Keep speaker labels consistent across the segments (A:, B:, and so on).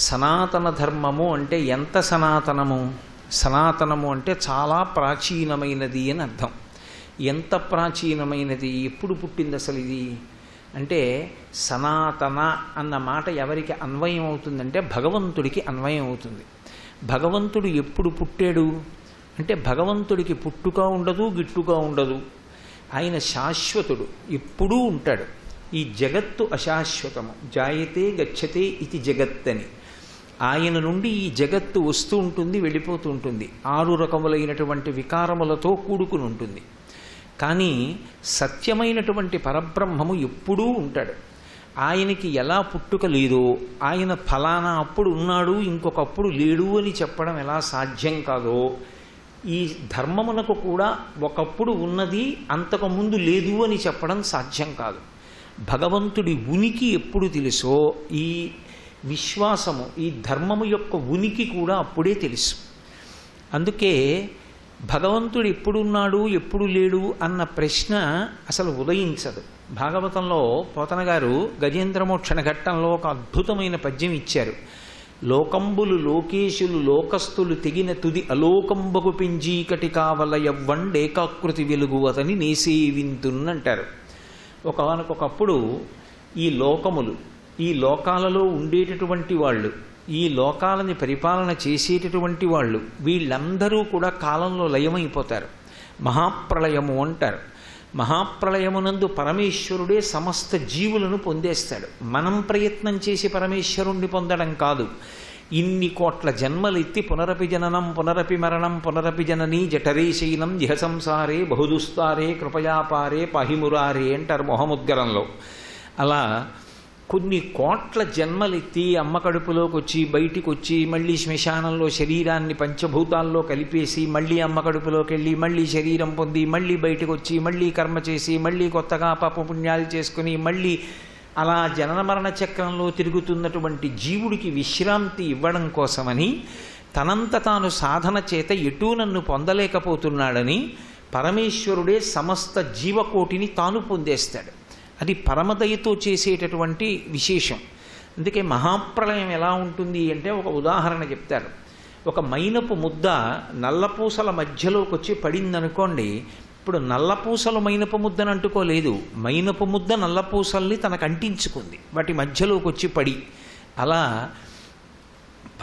A: సనాతన ధర్మము అంటే ఎంత సనాతనము? సనాతనము అంటే చాలా ప్రాచీనమైనది అని అర్థం. ఎంత ప్రాచీనమైనది? ఎప్పుడు పుట్టింది అసలు ఇది అంటే? సనాతన అన్న మాట ఎవరికి అన్వయం అవుతుందంటే భగవంతుడికి అన్వయం అవుతుంది. భగవంతుడు ఎప్పుడు పుట్టాడు అంటే భగవంతుడికి పుట్టుక ఉండదు, గిట్టుగా ఉండదు. ఆయన శాశ్వతుడు, ఎప్పుడూ ఉంటాడు. ఈ జగత్తు అశాశ్వతము. జాయతే గచ్చతే ఇది జగత్ అని. ఆయన నుండి ఈ జగత్తు వస్తూ ఉంటుంది, వెళ్ళిపోతూ ఉంటుంది. 6 రకములైనటువంటి వికారములతో కూడుకుని ఉంటుంది. కానీ సత్యమైనటువంటి పరబ్రహ్మము ఎప్పుడూ ఉంటాడు. ఆయనకి ఎలా పుట్టుక లేదో, ఆయన ఫలానా అప్పుడు ఉన్నాడు, ఇంకొకప్పుడు లేడు అని చెప్పడం ఎలా సాధ్యం కాదో, ఈ ధర్మమునకు కూడా ఒకప్పుడు ఉన్నది, అంతకుముందు లేదు అని చెప్పడం సాధ్యం కాదు. భగవంతుడి ఉనికి ఎప్పుడు తెలుసో, ఈ విశ్వాసము, ఈ ధర్మము యొక్క ఉనికి కూడా అప్పుడే తెలుసు. అందుకే భగవంతుడు ఎప్పుడున్నాడు, ఎప్పుడు లేడు అన్న ప్రశ్న అసలు ఉదయించదు. భాగవతంలో పోతన గారు గజేంద్రమోక్షణ ఘట్టంలో ఒక అద్భుతమైన పద్యం ఇచ్చారు. లోకంబులు లోకేశులు లోకస్తులు తెగిన తుది అలోకంబగు పింజీకటి కావల యవ్వండేకాకృతి వెలుగు అతని నేసేవింతున్నంటారు. ఒకనకొకప్పుడు ఈ లోకములు, ఈ లోకాలలో ఉండేటటువంటి వాళ్ళు, ఈ లోకాలని పరిపాలన చేసేటటువంటి వాళ్ళు, వీళ్ళందరూ కూడా కాలంలో లయమైపోతారు. మహాప్రళయము అంటారు. మహాప్రళయమునందు పరమేశ్వరుడే సమస్త జీవులను పొందేస్తాడు. మనం ప్రయత్నం చేసి పరమేశ్వరుణ్ణి పొందడం కాదు. ఇన్ని కోట్ల జన్మలెత్తి పునరపి జననం పునరపి మరణం పునరపి జననీ జఠరే శైనం జిహ సంసారే బహుదుస్తారే కృపయాపారే పాహిమురారే అంటారు మొహముద్గరంలో. అలా కొన్ని కోట్ల జన్మలెత్తి అమ్మ కడుపులోకి వచ్చి బయటికి వచ్చి మళ్ళీ శ్మశానంలో శరీరాన్ని పంచభూతాల్లో కలిపేసి మళ్ళీ అమ్మ కడుపులోకి వెళ్ళి మళ్ళీ శరీరం పొంది మళ్ళీ బయటకు వచ్చి మళ్ళీ కర్మ చేసి మళ్ళీ కొత్తగా పాపపుణ్యాలు చేసుకుని మళ్ళీ అలా జనన మరణ చక్రంలో తిరుగుతున్నటువంటి జీవుడికి విశ్రాంతి ఇవ్వడం కోసమని తనంత తాను సాధన చేత ఎటూ నన్ను పొందలేకపోతున్నాడని పరమేశ్వరుడే సమస్త జీవకోటిని తాను పొందేస్తాడు. అది పరమదయతో చేసేటటువంటి విశేషం. అందుకే మహాప్రళయం ఎలా ఉంటుంది అంటే ఒక ఉదాహరణ చెప్తారు. ఒక మైనపు ముద్ద నల్లపూసల మధ్యలోకి వచ్చి పడిందనుకోండి. ఇప్పుడు నల్లపూసలు మైనపు ముద్దను అంటుకోలేదు, మైనపు ముద్ద నల్లపూసల్ని తనకు అంటించుకుంది, వాటి మధ్యలోకి వచ్చి పడి. అలా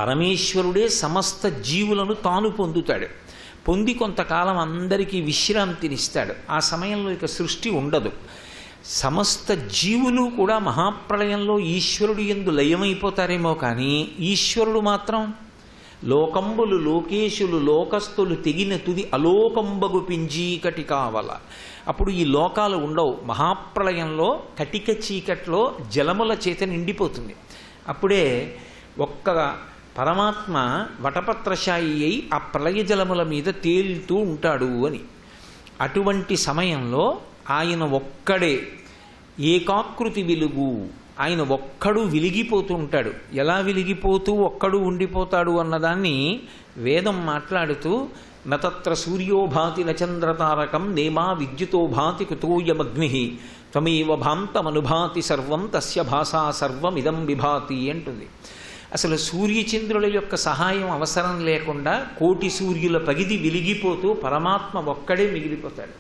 A: పరమేశ్వరుడే సమస్త జీవులను తాను పొందుతాడు. పొంది కొంతకాలం అందరికీ విశ్రాంతినిస్తాడు. ఆ సమయంలో ఇక సృష్టి ఉండదు. సమస్త జీవులు కూడా మహాప్రళయంలో ఈశ్వరుడు యందు లయమైపోతారేమో కానీ ఈశ్వరుడు మాత్రం లోకంబులు లోకేశులు లోకస్తులు తెగిన తుది అలోకంబగు పింజీకటి కావల. అప్పుడు ఈ లోకాలు ఉండవు. మహాప్రళయంలో కటిక చీకట్లో జలముల చేత నిండిపోతుంది. అప్పుడే ఒక్క పరమాత్మ వటపత్రశాయి అయి ఆ ప్రళయ జలముల మీద తేలుతూ ఉంటాడు అని. అటువంటి సమయంలో ఆయన ఒక్కడే ఏకాకృతి వెలుగు. ఆయన ఒక్కడు వెలిగిపోతూ ఉంటాడు. ఎలా వెలిగిపోతూ ఒక్కడు ఉండిపోతాడు అన్నదాన్ని వేదం మాట్లాడుతూ నతత్ర సూర్యోభాతి నచంద్రతారకం నేమా విద్యుతో భాతి కుతోయమగ్ని త్వమేవ భాంతమనుభాతి సర్వం తస్య భాషా సర్వమిదం విభాతి అంటుంది. అసలు సూర్యచంద్రుల యొక్క సహాయం అవసరం లేకుండా కోటి సూర్యుల పగిది వెలిగిపోతూ పరమాత్మ ఒక్కడే మిగిలిపోతాడు.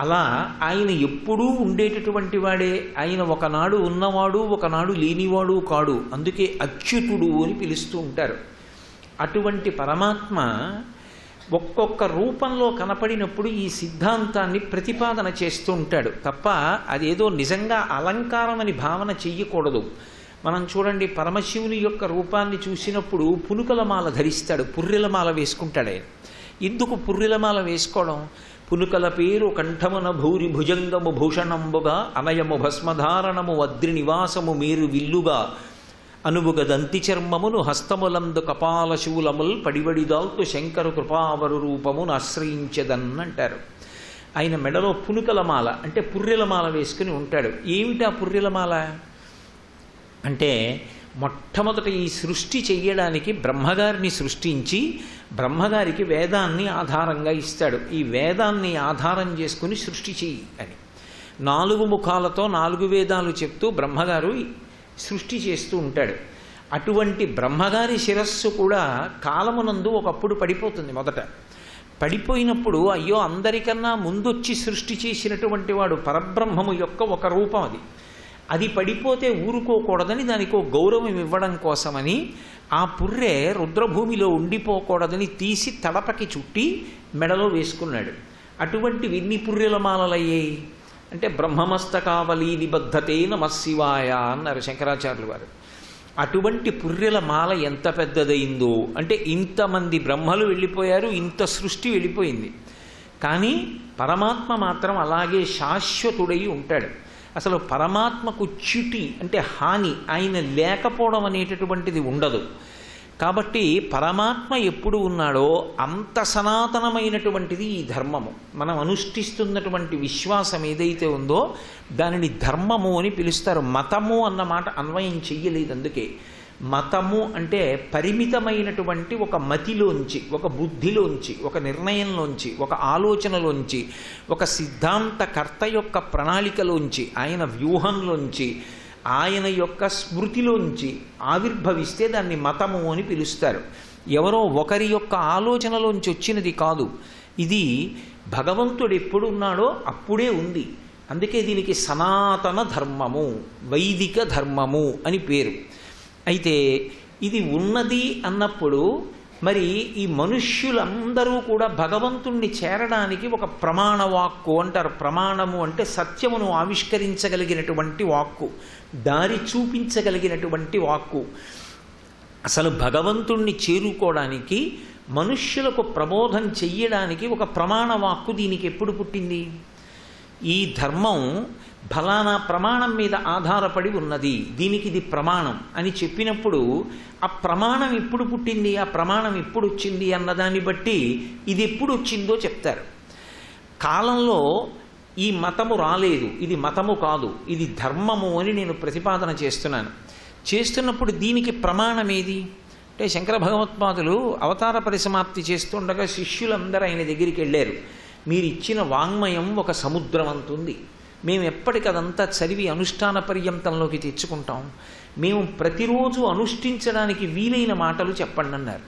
A: అలా ఆయన ఎప్పుడూ ఉండేటటువంటి వాడే. ఆయన ఒకనాడు ఉన్నవాడు, ఒకనాడు లేనివాడు కాడు. అందుకే అచ్యుతుడు అని పిలుస్తూ ఉంటారు. అటువంటి పరమాత్మ ఒక్కొక్క రూపంలో కనపడినప్పుడు ఈ సిద్ధాంతాన్ని ప్రతిపాదన చేస్తూ ఉంటాడు తప్ప అదేదో నిజంగా అలంకారం అని భావన చెయ్యకూడదు. మనం చూడండి, పరమశివుని యొక్క రూపాన్ని చూసినప్పుడు పునుకలమాల ధరిస్తాడు, పుర్రెలమాల వేసుకుంటాడే. ఎందుకు పుర్రెలమాల వేసుకోవడం? పునుకల పేరు కంఠమున భూరి భుజంగము భూషణంబుగా అనయము భస్మధారణము వద్రి నివాసము మేరు విల్లుగా అనువుగ దంతి చర్మమును హస్తములందు కపాల శూలముల్ పడివడిదాల్తు శంకరు కృపావరు రూపమును ఆశ్రయించదన్నంటారు. ఆయన మెడలో పునుకలమాల అంటే పుర్రెలమాల వేసుకుని ఉంటాడు. ఏమిటా పుర్రెలమాల అంటే మొట్టమొదట ఈ సృష్టి చెయ్యడానికి బ్రహ్మగారిని సృష్టించి బ్రహ్మగారికి వేదాన్ని ఆధారంగా ఇస్తాడు. ఈ వేదాన్ని ఆధారం చేసుకుని సృష్టి చెయ్యి అని 4 ముఖాలతో 4 వేదాలు చెప్తూ బ్రహ్మగారు సృష్టి చేస్తూ ఉంటాడు. అటువంటి బ్రహ్మగారి శిరస్సు కూడా కాలమునందు ఒకప్పుడు పడిపోతుంది. మొదట పడిపోయినప్పుడు అయ్యో అందరికన్నా ముందొచ్చి సృష్టి చేసినటువంటి వాడు పరబ్రహ్మము యొక్క ఒక రూపం అది పడిపోతే ఊరుకోకూడదని దానికో గౌరవం ఇవ్వడం కోసమని ఆ పుర్రె రుద్రభూమిలో ఉండిపోకూడదని తీసి తడపకి చుట్టి మెడలో వేసుకున్నాడు. అటువంటి ఎన్ని పుర్రెల మాలలయ్యాయి అంటే బ్రహ్మమస్తకావలి నిబద్ధతే నమశివాయ అన్నారు శంకరాచార్యులు వారు. అటువంటి పుర్రెల మాల ఎంత పెద్దదైందో అంటే ఇంతమంది బ్రహ్మలు వెళ్ళిపోయారు, ఇంత సృష్టి వెళ్ళిపోయింది. కానీ పరమాత్మ మాత్రం అలాగే శాశ్వతుడై ఉంటాడు. అసలు పరమాత్మకు చ్యుతి అంటే హాని ఆయన లేకపోవడం అనేటటువంటిది ఉండదు. కాబట్టి పరమాత్మ ఎప్పుడు ఉన్నాడో అంత సనాతనమైనటువంటిది ఈ ధర్మము. మనం అనుష్ఠిస్తున్నటువంటి విశ్వాసం ఏదైతే ఉందో దానిని ధర్మము అని పిలుస్తారు. మతము అన్న మాట అన్వయం చెయ్యలేదు. అందుకే మతము అంటే పరిమితమైనటువంటి ఒక మతిలోంచి, ఒక బుద్ధిలోంచి, ఒక నిర్ణయంలోంచి, ఒక ఆలోచనలోంచి, ఒక సిద్ధాంతకర్త యొక్క ప్రణాళికలోంచి, ఆయన వ్యూహంలోంచి, ఆయన యొక్క స్మృతిలోంచి ఆవిర్భవిస్తే దాన్ని మతము అని పిలుస్తారు. ఎవరో ఒకరి యొక్క ఆలోచనలోంచి వచ్చినది కాదు. ఇది భగవంతుడు ఎప్పుడున్నాడో అప్పుడే ఉంది. అందుకే దీనికి సనాతన ధర్మము, వైదిక ధర్మము అని పేరు. అయితే ఇది ఉన్నది అన్నప్పుడు మరి ఈ మనుష్యులందరూ కూడా భగవంతుణ్ణి చేరడానికి ఒక ప్రమాణ వాక్కు అంటారు. ప్రమాణము అంటే సత్యమును ఆవిష్కరించగలిగినటువంటి వాక్కు, దారి చూపించగలిగినటువంటి వాక్కు. అసలు భగవంతుణ్ణి చేరుకోవడానికి మనుష్యులకు ప్రబోధం చెయ్యడానికి ఒక ప్రమాణ వాక్కు దీనికి ఎప్పుడు పుట్టింది? ఈ ధర్మం ఫలానా ప్రమాణం మీద ఆధారపడి ఉన్నది, దీనికి ఇది ప్రమాణం అని చెప్పినప్పుడు ఆ ప్రమాణం ఎప్పుడు పుట్టింది, ఆ ప్రమాణం ఎప్పుడు వచ్చింది అన్నదాన్ని బట్టి ఇది ఎప్పుడు వచ్చిందో చెప్తారు. కాలంలో ఈ మతము రాలేదు, ఇది మతము కాదు, ఇది ధర్మము అని నేను ప్రతిపాదన చేస్తున్నప్పుడు దీనికి ప్రమాణం ఏది అంటే శంకర భగవత్పాదులు అవతార పరిసమాప్తి చేస్తుండగా శిష్యులందరూ ఆయన దగ్గరికి వెళ్ళారు. మీరు ఇచ్చిన వాంగ్మయం ఒక సముద్రం అంతుంది, మేము ఎప్పటికదంతా చదివి అనుష్ఠాన పర్యంతంలోకి తెచ్చుకుంటాం, మేము ప్రతిరోజు అనుష్ఠించడానికి వీలైన మాటలు చెప్పండి అన్నారు.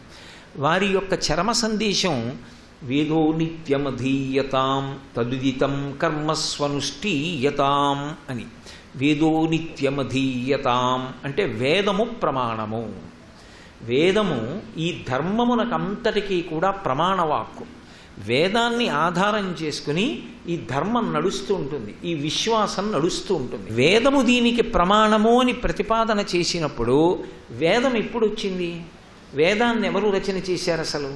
A: వారి యొక్క చరమ సందేశం వేదో నిత్యమధీయతాం తదుదితం కర్మస్వనుష్ఠీయతాం అని. వేదో నిత్యమధీయతాం అంటే వేదము ప్రమాణము. వేదము ఈ ధర్మమునకంతటికీ కూడా ప్రమాణవాక్కు. వేదాన్ని ఆధారం చేసుకుని ఈ ధర్మం నడుస్తూ ఉంటుంది, ఈ విశ్వాసం నడుస్తూ ఉంటుంది. వేదము దీనికి ప్రమాణము అని ప్రతిపాదన చేసినప్పుడు వేదం ఎప్పుడు వచ్చింది? వేదాన్ని ఎవరు రచన చేశారు అసలు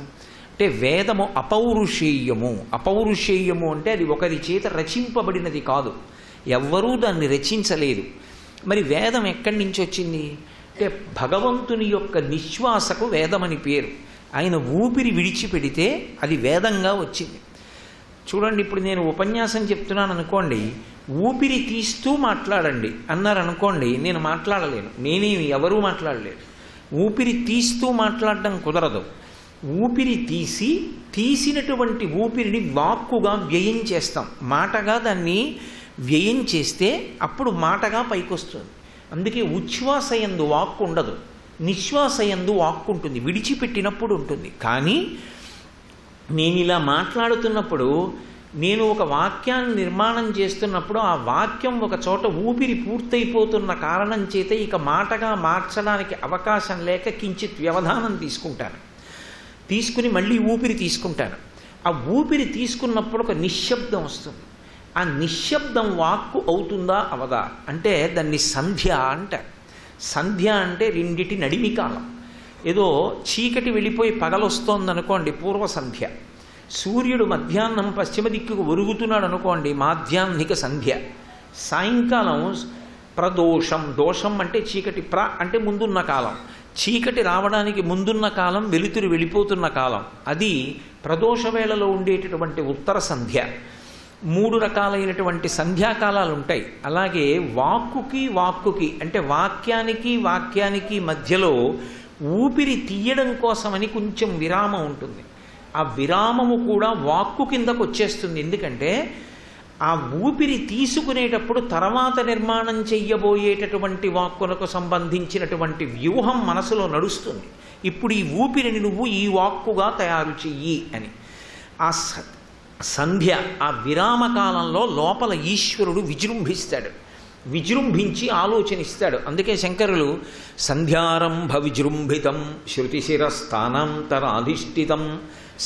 A: అంటే వేదము అపౌరుషేయము. అపౌరుషేయము అంటే అది ఒకరి చేత రచింపబడినది కాదు, ఎవ్వరూ దాన్ని రచించలేదు. మరి వేదం ఎక్కడి నుంచి వచ్చింది అంటే భగవంతుని యొక్క నిశ్వాసకు వేదమని పేరు. ఆయన ఊపిరి విడిచిపెడితే అది వేదంగా వచ్చింది. చూడండి, ఇప్పుడు నేను ఉపన్యాసం చెప్తున్నాను అనుకోండి, ఊపిరి తీస్తూ మాట్లాడండి అన్నారనుకోండి, నేను మాట్లాడలేను, నేనేమి ఎవరూ మాట్లాడలేరు. ఊపిరి తీస్తూ మాట్లాడడం కుదరదు. ఊపిరి తీసినటువంటి ఊపిరిని వాక్కుగా వ్యయం చేస్తాం, మాటగా దాన్ని వ్యయం చేస్తే అప్పుడు మాటగా పైకొస్తుంది. అందుకే ఉచ్ఛ్వాసయందు వాక్కు ఉండదు, నిశ్వాసయందు వాక్కు ఉంటుంది, విడిచిపెట్టినప్పుడు ఉంటుంది. కానీ నేను ఇలా మాట్లాడుతున్నప్పుడు, నేను ఒక వాక్యాన్ని నిర్మాణం చేస్తున్నప్పుడు ఆ వాక్యం ఒక చోట ఊపిరి పూర్తయిపోతున్న కారణం చేత ఇక మాటగా మార్చడానికి అవకాశం లేక కించిత్ వ్యవధానం తీసుకుని మళ్ళీ ఊపిరి తీసుకుంటాను. ఆ ఊపిరి తీసుకున్నప్పుడు ఒక నిశ్శబ్దం వస్తుంది. ఆ నిశ్శబ్దం వాక్కు అవుతుందా అవదా అంటే దాన్ని సంధ్య అంటారు. సంధ్య అంటే రెండిటి నడిమి కాలం. ఏదో చీకటి వెళ్ళిపోయి పగలొస్తోందనుకోండి, పూర్వ సంధ్య. సూర్యుడు మధ్యాహ్నం పశ్చిమ దిక్కుకు ఒరుగుతున్నాడు అనుకోండి, మాధ్యాహ్నిక సంధ్య. సాయంకాలం ప్రదోషం. దోషం అంటే చీకటి, అంటే ముందున్న కాలం. చీకటి రావడానికి ముందున్న కాలం, వెలుతురు వెళ్ళిపోతున్న కాలం, అది ప్రదోష వేళలో ఉండేటటువంటి ఉత్తర సంధ్య. 3 రకాలైనటువంటి సంధ్యాకాలాలు ఉంటాయి. అలాగే వాక్కుకి అంటే వాక్యానికి మధ్యలో ఊపిరి తీయడం కోసమని కొంచెం విరామం ఉంటుంది. ఆ విరామము కూడా వాక్కు కిందకు వచ్చేస్తుంది. ఎందుకంటే ఆ ఊపిరి తీసుకునేటప్పుడు తర్వాత నిర్మాణం చెయ్యబోయేటటువంటి వాక్కులకు సంబంధించినటువంటి వ్యూహం మనసులో నడుస్తుంది. ఇప్పుడు ఈ ఊపిరిని నువ్వు ఈ వాక్కుగా తయారు చెయ్యి అని. ఆ సంధ్య, ఆ విరామకాలంలో లోపల ఈశ్వరుడు విజృంభించి ఆలోచనిస్తాడు. అందుకే శంకరులు సంధ్యారంభ విజృంభితం శృతిశిరస్థానాంతరాధిష్ఠితం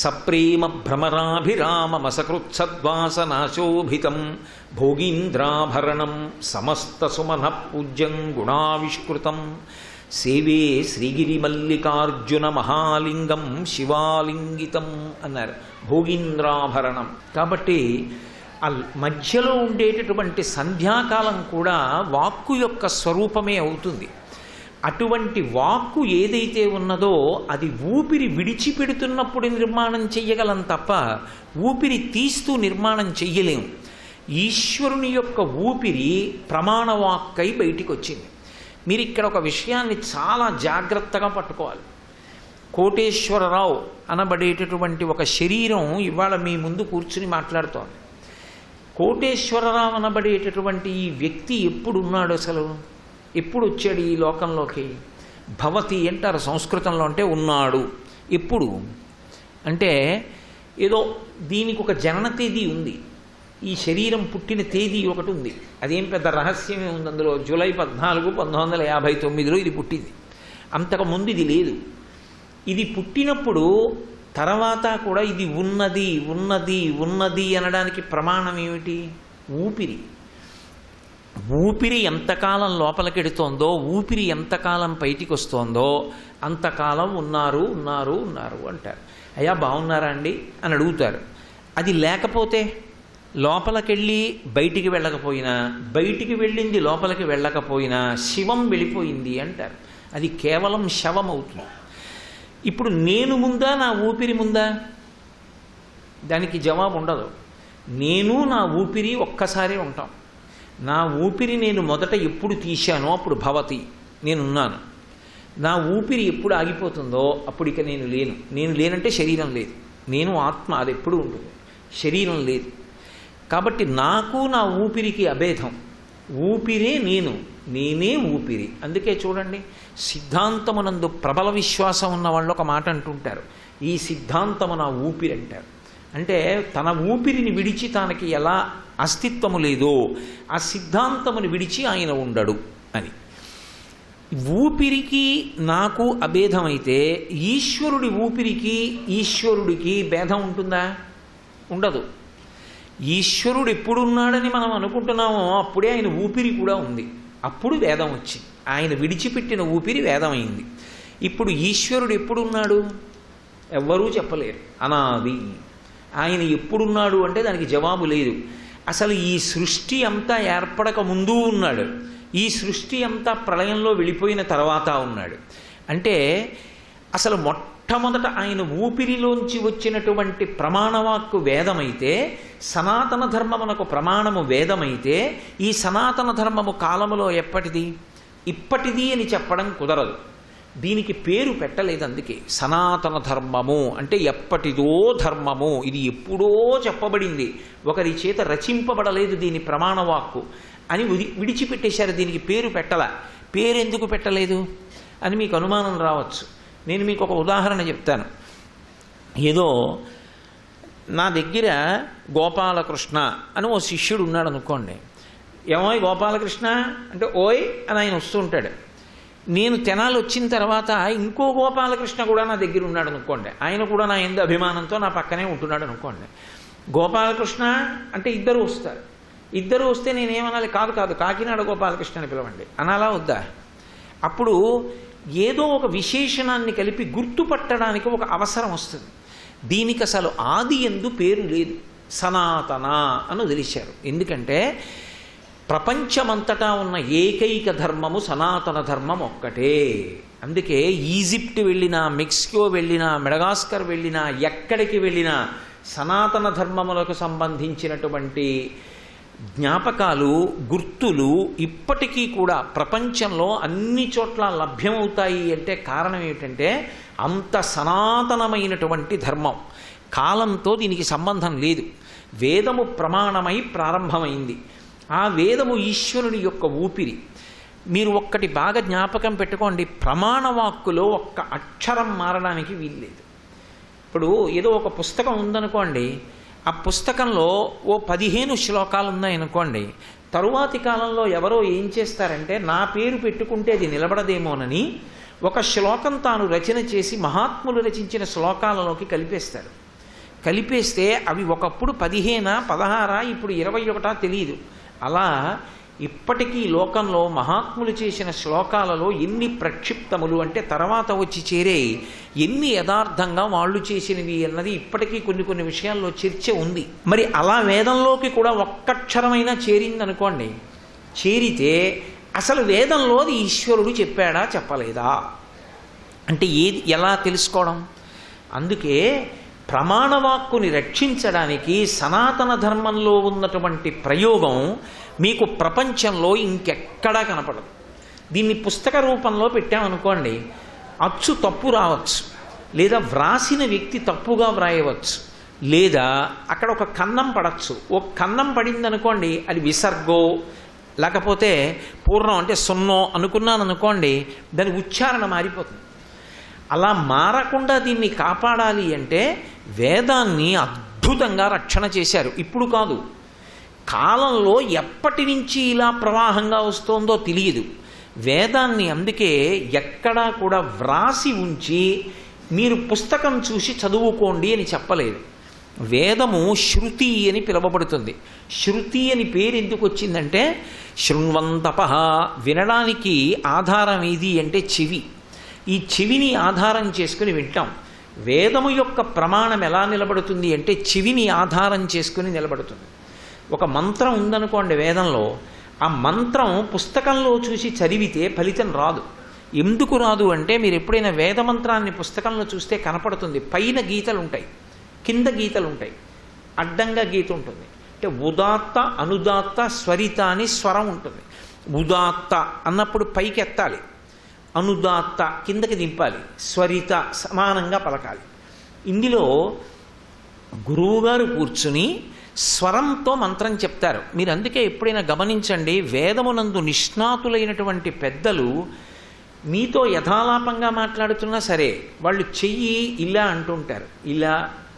A: సప్రేమ భ్రమరాభిరామమసకృత్సద్వాసనాశోభితం భోగీంద్రాభరణం సమస్త సుమన పూజ్యం గుణావిష్కృతం సేవే శ్రీగిరిమల్లికార్జున మహాలింగం శివాలింగితం అన్నారు. భోగీంద్రాభరణం కాబట్టి ఆ మధ్యలో ఉండేటటువంటి సంధ్యాకాలం కూడా వాక్కు యొక్క స్వరూపమే అవుతుంది. అటువంటి వాక్కు ఏదైతే ఉన్నదో అది ఊపిరి విడిచిపెడుతున్నప్పుడు నిర్మాణం చెయ్యగలం తప్ప ఊపిరి తీస్తూ నిర్మాణం చెయ్యలేం. ఈశ్వరుని యొక్క ఊపిరి ప్రమాణవాక్కై బయటికి వచ్చింది. మీరు ఇక్కడ ఒక విషయాన్ని చాలా జాగ్రత్తగా పట్టుకోవాలి. కోటేశ్వరరావు అనబడేటటువంటి ఒక శరీరం ఇవాళ మీ ముందు కూర్చుని మాట్లాడుతోంది. కోటేశ్వరరావు అనబడేటటువంటి ఈ వ్యక్తి ఎప్పుడు ఉన్నాడు, అసలు ఎప్పుడు వచ్చాడు ఈ లోకంలోకి? భవతి అంటారు సంస్కృతంలో, అంటే ఉన్నాడు. ఎప్పుడు అంటే ఏదో దీనికి ఒక జనన తేదీ ఉంది, ఈ శరీరం పుట్టిన తేదీ ఒకటి ఉంది. అదేం పెద్ద రహస్యమే ఉంది అందులో. జూలై 14, 1959లో ఇది పుట్టింది. అంతకుముందు ఇది లేదు. ఇది పుట్టినప్పుడు తర్వాత కూడా ఇది ఉన్నది ఉన్నది ఉన్నది అనడానికి ప్రమాణం ఏమిటి? ఊపిరి. ఊపిరి ఎంతకాలం లోపలికెడుతోందో, ఊపిరి ఎంతకాలం బయటికి వస్తోందో అంతకాలం ఉన్నారు ఉన్నారు ఉన్నారు అంటారు. అయ్యా బాగున్నారా అండి అని అడుగుతారు. అది లేకపోతే లోపలికెళ్ళి బయటికి వెళ్ళకపోయినా, బయటికి వెళ్ళింది లోపలికి వెళ్ళకపోయినా శివం వెళ్ళిపోయింది అంటారు. అది కేవలం శవం అవుతుంది. ఇప్పుడు నేను ముందా, నా ఊపిరి ముందా? దానికి జవాబు ఉండదు. నేను నా ఊపిరి ఒక్కసారి ఉంటాం. నా ఊపిరి నేను మొదట ఎప్పుడు తీశానో అప్పుడు భవతి, నేనున్నాను. నా ఊపిరి ఎప్పుడు ఆగిపోతుందో అప్పుడు ఇక నేను లేను. నేను లేనంటే శరీరం లేదు. నేను ఆత్మ, అది ఎప్పుడు ఉంటుంది, శరీరం లేదు. కాబట్టి నాకు నా ఊపిరికి అభేదం. ఊపిరే నేను, నేనే ఊపిరి. అందుకే చూడండి, సిద్ధాంతమునందు ప్రబల విశ్వాసం ఉన్న వాళ్ళు ఒక మాట అంటుంటారు, ఈ సిద్ధాంతము నా ఊపిరి అంటారు. అంటే తన ఊపిరిని విడిచి తనకి ఎలా అస్తిత్వము లేదో ఆ సిద్ధాంతముని విడిచి ఆయన ఉండడు అని. ఊపిరికి నాకు అభేదమైతే ఈశ్వరుడి ఊపిరికి ఈశ్వరుడికి భేదం ఉంటుందా? ఉండదు. ఈశ్వరుడు ఎప్పుడున్నాడని మనం అనుకుంటున్నామో అప్పుడే ఆయన ఊపిరి కూడా ఉంది. అప్పుడు వేదం వచ్చింది. ఆయన విడిచిపెట్టిన ఊపిరి వేదమైంది. ఇప్పుడు ఈశ్వరుడు ఎప్పుడున్నాడు? ఎవ్వరూ చెప్పలేరు. అనాది. ఆయన ఎప్పుడున్నాడు అంటే దానికి జవాబు లేదు. అసలు ఈ సృష్టి అంతా ఏర్పడక ముందు ఉన్నాడు, ఈ సృష్టి అంతా ప్రళయంలో వెళ్ళిపోయిన తర్వాత ఉన్నాడు. అంటే అసలు మొట్టమొదట ఆయన ఊపిరిలోంచి వచ్చినటువంటి ప్రమాణవాక్కు వేదమైతే, సనాతన ధర్మమునకు ప్రమాణము వేదమైతే, ఈ సనాతన ధర్మము కాలములో ఎప్పటిది? ఇప్పటిది అని చెప్పడం కుదరదు. దీనికి పేరు పెట్టలేదు. అందుకే సనాతన ధర్మము అంటే ఎప్పటిదో ధర్మము. ఇది ఎప్పుడో చెప్పబడింది, ఒకరి చేత రచింపబడలేదు దీని ప్రమాణవాక్కు అని విడిచిపెట్టేశారు. దీనికి పేరు పెట్టలా. పేరు ఎందుకు పెట్టలేదు అని మీకు అనుమానం రావచ్చు. నేను మీకు ఒక ఉదాహరణ చెప్తాను. ఏదో నా దగ్గర గోపాలకృష్ణ అని ఓ శిష్యుడు ఉన్నాడు అనుకోండి. ఏమోయ్ గోపాలకృష్ణ అంటే ఓయ్ అని ఆయన వస్తూ ఉంటాడు. నేను తెనాలి వచ్చిన తర్వాత ఇంకో గోపాలకృష్ణ కూడా నా దగ్గర ఉన్నాడు అనుకోండి. ఆయన కూడా నా ఎందు అభిమానంతో నా పక్కనే ఉంటున్నాడు అనుకోండి. గోపాలకృష్ణ అంటే ఇద్దరు వస్తారు. ఇద్దరు వస్తే నేనేమనాలి? కాదు కాదు, కాకినాడ గోపాలకృష్ణ అని పిలవండి అనాలా వద్దా? అప్పుడు ఏదో ఒక విశేషణాన్ని కలిపి గుర్తుపట్టడానికి ఒక అవసరం వస్తుంది. దీనికి అసలు ఆది ఎందు పేరు లేదు, సనాతన అని వదిలేశారు. ఎందుకంటే ప్రపంచమంతటా ఉన్న ఏకైక ధర్మము సనాతన ధర్మం ఒక్కటే. అందుకే ఈజిప్ట్ వెళ్ళినా, మెక్సికో వెళ్ళినా, మెడగాస్కర్ వెళ్ళినా, ఎక్కడికి వెళ్ళినా సనాతన ధర్మములకు సంబంధించినటువంటి జ్ఞాపకాలు, గుర్తులు ఇప్పటికీ కూడా ప్రపంచంలో అన్ని చోట్ల లభ్యమవుతాయి. అంటే కారణం ఏమిటంటే అంత సనాతనమైనటువంటి ధర్మం. కాలంతో దీనికి సంబంధం లేదు. వేదము ప్రమాణమై ప్రారంభమైంది. ఆ వేదము ఈశ్వరుని యొక్క ఊపిరి. మీరు ఒక్కటి బాగా జ్ఞాపకం పెట్టుకోండి, ప్రమాణవాక్కులో ఒక్క అక్షరం మారడానికి వీల్లేదు. ఇప్పుడు ఏదో ఒక పుస్తకం ఉందనుకోండి, ఆ పుస్తకంలో ఓ 15 శ్లోకాలు ఉన్నాయనుకోండి, తరువాతి కాలంలో ఎవరో ఏం చేస్తారంటే నా పేరు పెట్టుకుంటే అది నిలబడదేమోనని ఒక శ్లోకం తాను రచన చేసి మహాత్ములు రచించిన శ్లోకాలలోకి కలిపేస్తారు. కలిపేస్తే అవి ఒకప్పుడు 15, 16, ఇప్పుడు 21 తెలియదు. అలా ఇప్పటికీ లోకంలో మహాత్ములు చేసిన శ్లోకాలలో ఎన్ని ప్రక్షిప్తములు అంటే తర్వాత వచ్చి చేరే ఎన్ని యథార్థంగా వాళ్ళు చేసినవి అన్నది ఇప్పటికీ కొన్ని విషయాల్లో చర్చ ఉంది. మరి అలా వేదంలోకి కూడా ఒక్కక్షరమైనా చేరిందనుకోండి, చేరితే అసలు వేదంలో అది ఈశ్వరుడు చెప్పాడా చెప్పలేదా అంటే ఎలా తెలుసుకోవడం? అందుకే ప్రమాణవాక్కుని రక్షించడానికి సనాతన ధర్మంలో ఉన్నటువంటి ప్రయోగం మీకు ప్రపంచంలో ఇంకెక్కడా కనపడదు. దీన్ని పుస్తక రూపంలో పెట్టామనుకోండి, అచ్చు తప్పు రావచ్చు, లేదా వ్రాసిన వ్యక్తి తప్పుగా వ్రాయవచ్చు, లేదా అక్కడ ఒక కన్నం పడచ్చు. ఒక కన్నం పడిందనుకోండి, అది విసర్గో లేకపోతే పూర్ణం అంటే సున్నో అనుకున్నాను అనుకోండి, దాని ఉచ్చారణ మారిపోతుంది. అలా మారకుండా దీన్ని కాపాడాలి అంటే వేదాన్ని అద్భుతంగా రక్షణ చేశారు. ఇప్పుడు కాదు, కాలంలో ఎప్పటి నుంచి ఇలా ప్రవాహంగా వస్తోందో తెలియదు. వేదాన్ని అందుకే ఎక్కడా కూడా వ్రాసి ఉంచి మీరు పుస్తకం చూసి చదువుకోండి అని చెప్పలేదు. వేదము శృతి అని పిలువబడుతుంది. శృతి అని పేరు ఎందుకు వచ్చిందంటే శృణ్వంతప, వినడానికి ఆధారం ఏది అంటే చెవి. ఈ చెవిని ఆధారం చేసుకుని వింటాం. వేదము యొక్క ప్రమాణం ఎలా నిలబడుతుంది అంటే చెవిని ఆధారం చేసుకుని నిలబడుతుంది. ఒక మంత్రం ఉందనుకోండి వేదంలో, ఆ మంత్రం పుస్తకంలో చూసి చదివితే ఫలితం రాదు. ఎందుకు రాదు అంటే మీరు ఎప్పుడైనా వేద మంత్రాన్ని పుస్తకంలో చూస్తే కనపడుతుంది, పైన గీతలు ఉంటాయి, కింద గీతలు ఉంటాయి, అడ్డంగా గీత ఉంటుంది. అంటే ఉదాత్త, అనుదాత్త, స్వరిత అని స్వరం ఉంటుంది. ఉదాత్త అన్నప్పుడు పైకి ఎత్తాలి, అనుదాత్త కిందకి దింపాలి, స్వరిత సమానంగా పలకాలి. ఇందులో గురువుగారు కూర్చుని స్వరంతో మంత్రం చెప్తారు. మీరు అందుకే ఎప్పుడైనా గమనించండి, వేదమునందు నిష్ణాతులైనటువంటి పెద్దలు మీతో యథాలాపంగా మాట్లాడుతున్నా సరే వాళ్ళు చెయ్యి ఇలా అంటుంటారు,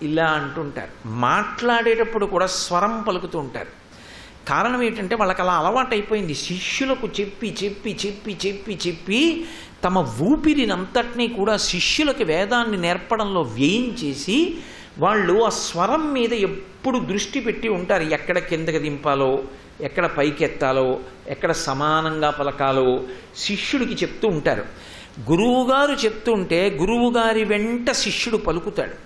A: ఇలా అంటుంటారు. మాట్లాడేటప్పుడు కూడా స్వరం పలుకుతూ ఉంటారు. కారణం ఏంటంటే వాళ్ళకి అలా అలవాటైపోయింది. శిష్యులకు చెప్పి చెప్పి చెప్పి చెప్పి చెప్పి తమ ఊపిరినంతటినీ కూడా శిష్యులకి వేదాన్ని నేర్పడంలో వ్యయం చేసి వాళ్ళు ఆ స్వరం మీద ఎప్పుడు దృష్టి పెట్టి ఉంటారు. ఎక్కడ కిందకి దింపాలో, ఎక్కడ పైకెత్తాలో, ఎక్కడ సమానంగా పలకాలో శిష్యుడికి చెప్తూ ఉంటారు. గురువుగారు చెప్తుంటే గురువుగారి వెంట శిష్యుడు పలుకుతాడు.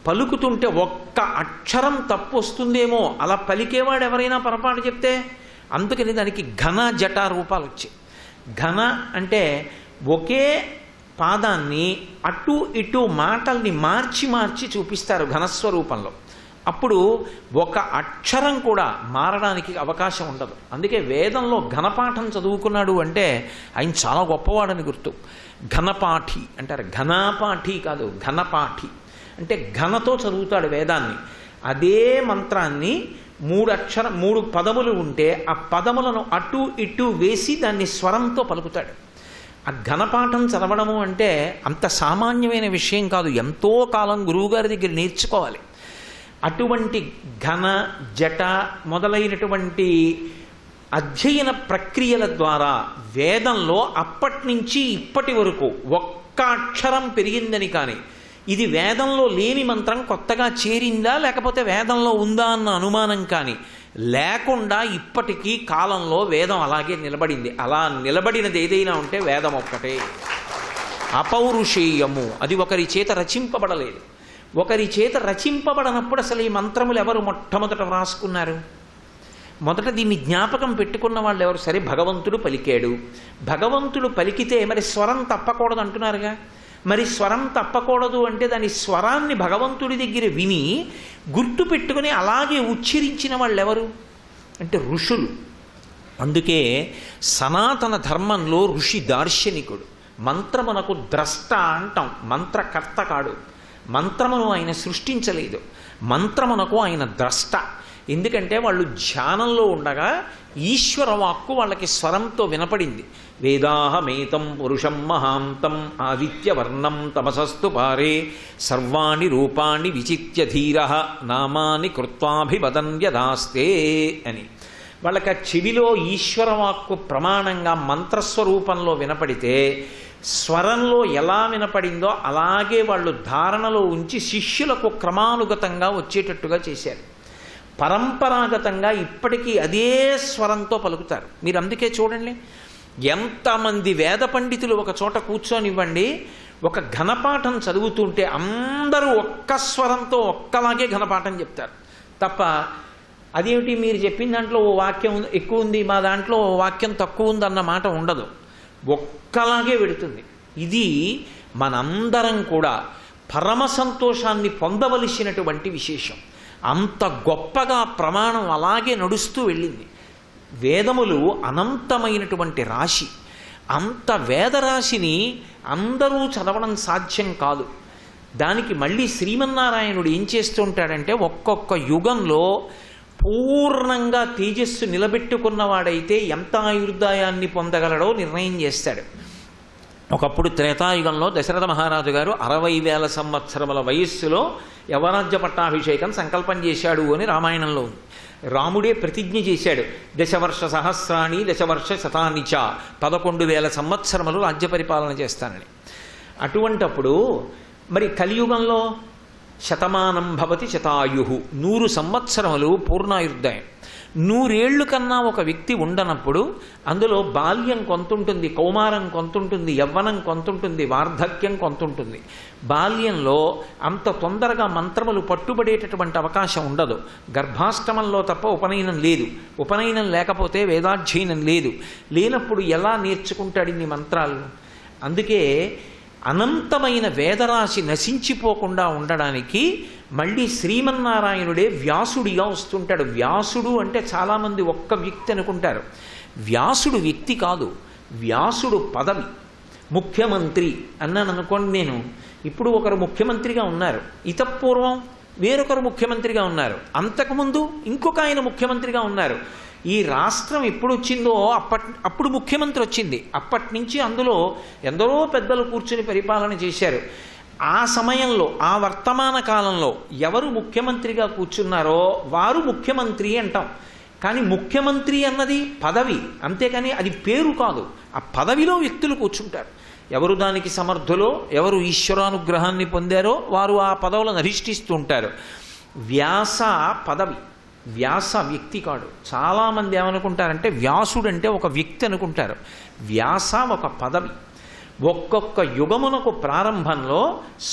A: పలుకుతుంటే ఒక్క అక్షరం తప్పు వస్తుందేమో, అలా పలికేవాడు ఎవరైనా పొరపాటు చెప్తే. అందుకని దానికి ఘన జట రూపాలు వచ్చాయి. ఘన అంటే ఒకే పాదాన్ని అటు ఇటు మాటల్ని మార్చి మార్చి చూపిస్తారు ఘనస్వరూపంలో. అప్పుడు ఒక అక్షరం కూడా మారడానికి అవకాశం ఉండదు. అందుకే వేదంలో ఘనపాఠం చదువుకున్నాడు అంటే ఆయన చాలా గొప్పవాడని గుర్తు. ఘనపాఠి అంటారు, ఘనాపాఠి కాదు, ఘనపాఠి అంటే ఘనతో చదువుతాడు వేదాన్ని. అదే మంత్రాన్ని 3 పదములు ఉంటే ఆ పదములను అటు ఇటు వేసి దాన్ని స్వరంతో పలుకుతాడు. ఆ ఘనపాఠం చదవడము అంటే అంత సామాన్యమైన విషయం కాదు. ఎంతో కాలం గురువుగారి దగ్గర నేర్చుకోవాలి. అటువంటి ఘన జట మొదలైనటువంటి అధ్యయన ప్రక్రియల ద్వారా వేదంలో అప్పటి నుంచి ఇప్పటి వరకు ఒక్క అక్షరం పెరిగిందని కానీ, ఇది వేదంలో లేని మంత్రం కొత్తగా చేరిందా లేకపోతే వేదంలో ఉందా అన్న అనుమానం కానీ లేకుండా ఇప్పటికీ కాలంలో వేదం అలాగే నిలబడింది. అలా నిలబడినది ఏదైనా ఉంటే వేదం ఒక్కటే. అపౌరుషేయము, అది ఒకరి చేత రచింపబడలేదు. ఒకరి చేత రచింపబడనప్పుడు అసలు ఈ మంత్రములు ఎవరు మొట్టమొదట వ్రాసుకున్నారు? మొదట దీన్ని జ్ఞాపకం పెట్టుకున్న వాళ్ళు ఎవరు? సరే, భగవంతుడు పలికాడు. భగవంతుడు పలికితే మరి స్వరం తప్పకూడదు అంటున్నారుగా. మరి స్వరం తప్పకూడదు అంటే దాని స్వరాన్ని భగవంతుడి దగ్గర విని గుర్తు పెట్టుకుని అలాగే ఉచ్చరించిన వాళ్ళు ఎవరు అంటే ఋషులు. అందుకే సనాతన ధర్మంలో ఋషి దార్శనికుడు. మంత్రమునకు ద్రష్ట అంటాం, మంత్రకర్త కాడు. మంత్రమును ఆయన సృష్టించలేదు. మంత్రమునకు ఆయన ద్రష్ట. ఎందుకంటే వాళ్ళు ధ్యానంలో ఉండగా ఈశ్వర వాక్కు వాళ్ళకి స్వరంతో వినపడింది. వేదాహమేతం పురుషం మహాంతం ఆదిత్యవర్ణం తమసస్తు పారే సర్వాణి రూపాణి విచిత్య ధీర నామాని కృత్వాభివదన్యదాస్తే అని. వాళ్ళకి ఆ చెవిలో ఈశ్వరవాక్కు ప్రమాణంగా మంత్రస్వరూపంలో వినపడితే స్వరంలో ఎలా వినపడిందో అలాగే వాళ్ళు ధారణలో ఉంచి శిష్యులకు క్రమానుగతంగా వచ్చేటట్టుగా చేశారు. పరంపరాగతంగా ఇప్పటికీ అదే స్వరంతో పలుకుతారు. మీరు అందుకే చూడండి, ఎంతమంది వేద పండితులు ఒక చోట కూర్చొనివ్వండి, ఒక ఘనపాఠం చదువుతుంటే అందరూ ఒక్క స్వరంతో ఒక్కలాగే ఘనపాఠం చెప్తారు తప్ప అదేమిటి మీరు చెప్పిన దాంట్లో ఓ వాక్యం ఎక్కువ ఉంది, మా దాంట్లో ఓ వాక్యం తక్కువ ఉంది అన్న మాట ఉండదు. ఒక్కలాగే పెడుతుంది. ఇది మనందరం కూడా పరమ సంతోషాన్ని పొందవలసినటువంటి విశేషం. అంత గొప్పగా ప్రమాణం అలాగే నడుస్తూ వెళ్ళింది. వేదములు అనంతమైనటువంటి రాశి. అంత వేదరాశిని అందరూ చదవడం సాధ్యం కాదు. దానికి మళ్ళీ శ్రీమన్నారాయణుడు ఏం చేస్తూ ఉంటాడంటే ఒక్కొక్క యుగంలో పూర్ణంగా తేజస్సు నిలబెట్టుకున్నవాడైతే ఎంత ఆయుర్దాయాన్ని పొందగలడో నిర్ణయం చేస్తాడు. ఒకప్పుడు త్రేతాయుగంలో దశరథ మహారాజు గారు 60,000 సంవత్సరముల వయస్సులో యవరాజ్య పట్టాభిషేకం సంకల్పం చేశాడు అని రామాయణంలో ఉంది. రాముడే ప్రతిజ్ఞ చేశాడు, దశవర్ష సహస్రాణి దశవర్ష శతానిచ, 11,000 సంవత్సరములు రాజ్య పరిపాలన చేస్తానని. అటువంటప్పుడు మరి కలియుగంలో శతమానం భవతి శతాయు, 100 సంవత్సరములు పూర్ణాయుర్దాయం. 100 ఏళ్ళు కన్నా ఒక వ్యక్తి ఉండనప్పుడు అందులో బాల్యం కొంతుంటుంది, కౌమారం కొంతుంటుంది, యవ్వనం కొంతుంటుంది, వార్ధక్యం కొంతుంటుంది. బాల్యంలో అంత తొందరగా మంత్రములు పట్టుబడేటటువంటి అవకాశం ఉండదు. గర్భాష్టమంలో తప్ప ఉపనయనం లేదు. ఉపనయనం లేకపోతే వేదాధ్యయనం లేదు. లేనప్పుడు ఎలా నేర్చుకుంటాడు ఇన్ని మంత్రాలు? అందుకే అనంతమైన వేదరాశి నశించిపోకుండా ఉండడానికి మళ్ళీ శ్రీమన్నారాయణుడే వ్యాసుడిగా వస్తుంటాడు. వ్యాసుడు అంటే చాలామంది ఒక్క వ్యక్తి అనుకుంటారు. వ్యాసుడు వ్యక్తి కాదు, వ్యాసుడు పదవి. ముఖ్యమంత్రి అన్నాను అనుకోండి, నేను ఇప్పుడు ఒకరు ముఖ్యమంత్రిగా ఉన్నారు, ఇతపూర్వం వేరొకరు ముఖ్యమంత్రిగా ఉన్నారు, అంతకుముందు ఇంకొక ఆయన ముఖ్యమంత్రిగా ఉన్నారు. ఈ రాష్ట్రం ఎప్పుడు వచ్చిందో అప్పుడు ముఖ్యమంత్రి వచ్చింది. అప్పటి నుంచి అందులో ఎందరో పెద్దలు కూర్చుని పరిపాలన చేశారు. ఆ సమయంలో ఆ వర్తమాన కాలంలో ఎవరు ముఖ్యమంత్రిగా కూర్చున్నారో వారు ముఖ్యమంత్రి అంటాం. కానీ ముఖ్యమంత్రి అన్నది పదవి, అంతేకాని అది పేరు కాదు. ఆ పదవిలో వ్యక్తులు కూర్చుంటారు. ఎవరు దానికి సమర్థులో, ఎవరు ఈశ్వరానుగ్రహాన్ని పొందారో వారు ఆ పదవులను అధిష్ఠిస్తూ ఉంటారు. వ్యాస పదవి, వ్యాస వ్యక్తి కాడు. చాలామంది ఏమనుకుంటారంటే వ్యాసుడంటే ఒక వ్యక్తి అనుకుంటారు. వ్యాస ఒక పదవి. ఒక్కొక్క యుగమునకు ప్రారంభంలో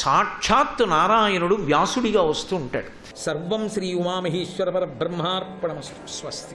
A: సాక్షాత్తు నారాయణుడు వ్యాసుడిగా వస్తూ ఉంటాడు. సర్వం శ్రీ ఉమామహేశ్వర పరబ్రహ్మార్పణమస్తు. స్వస్తి.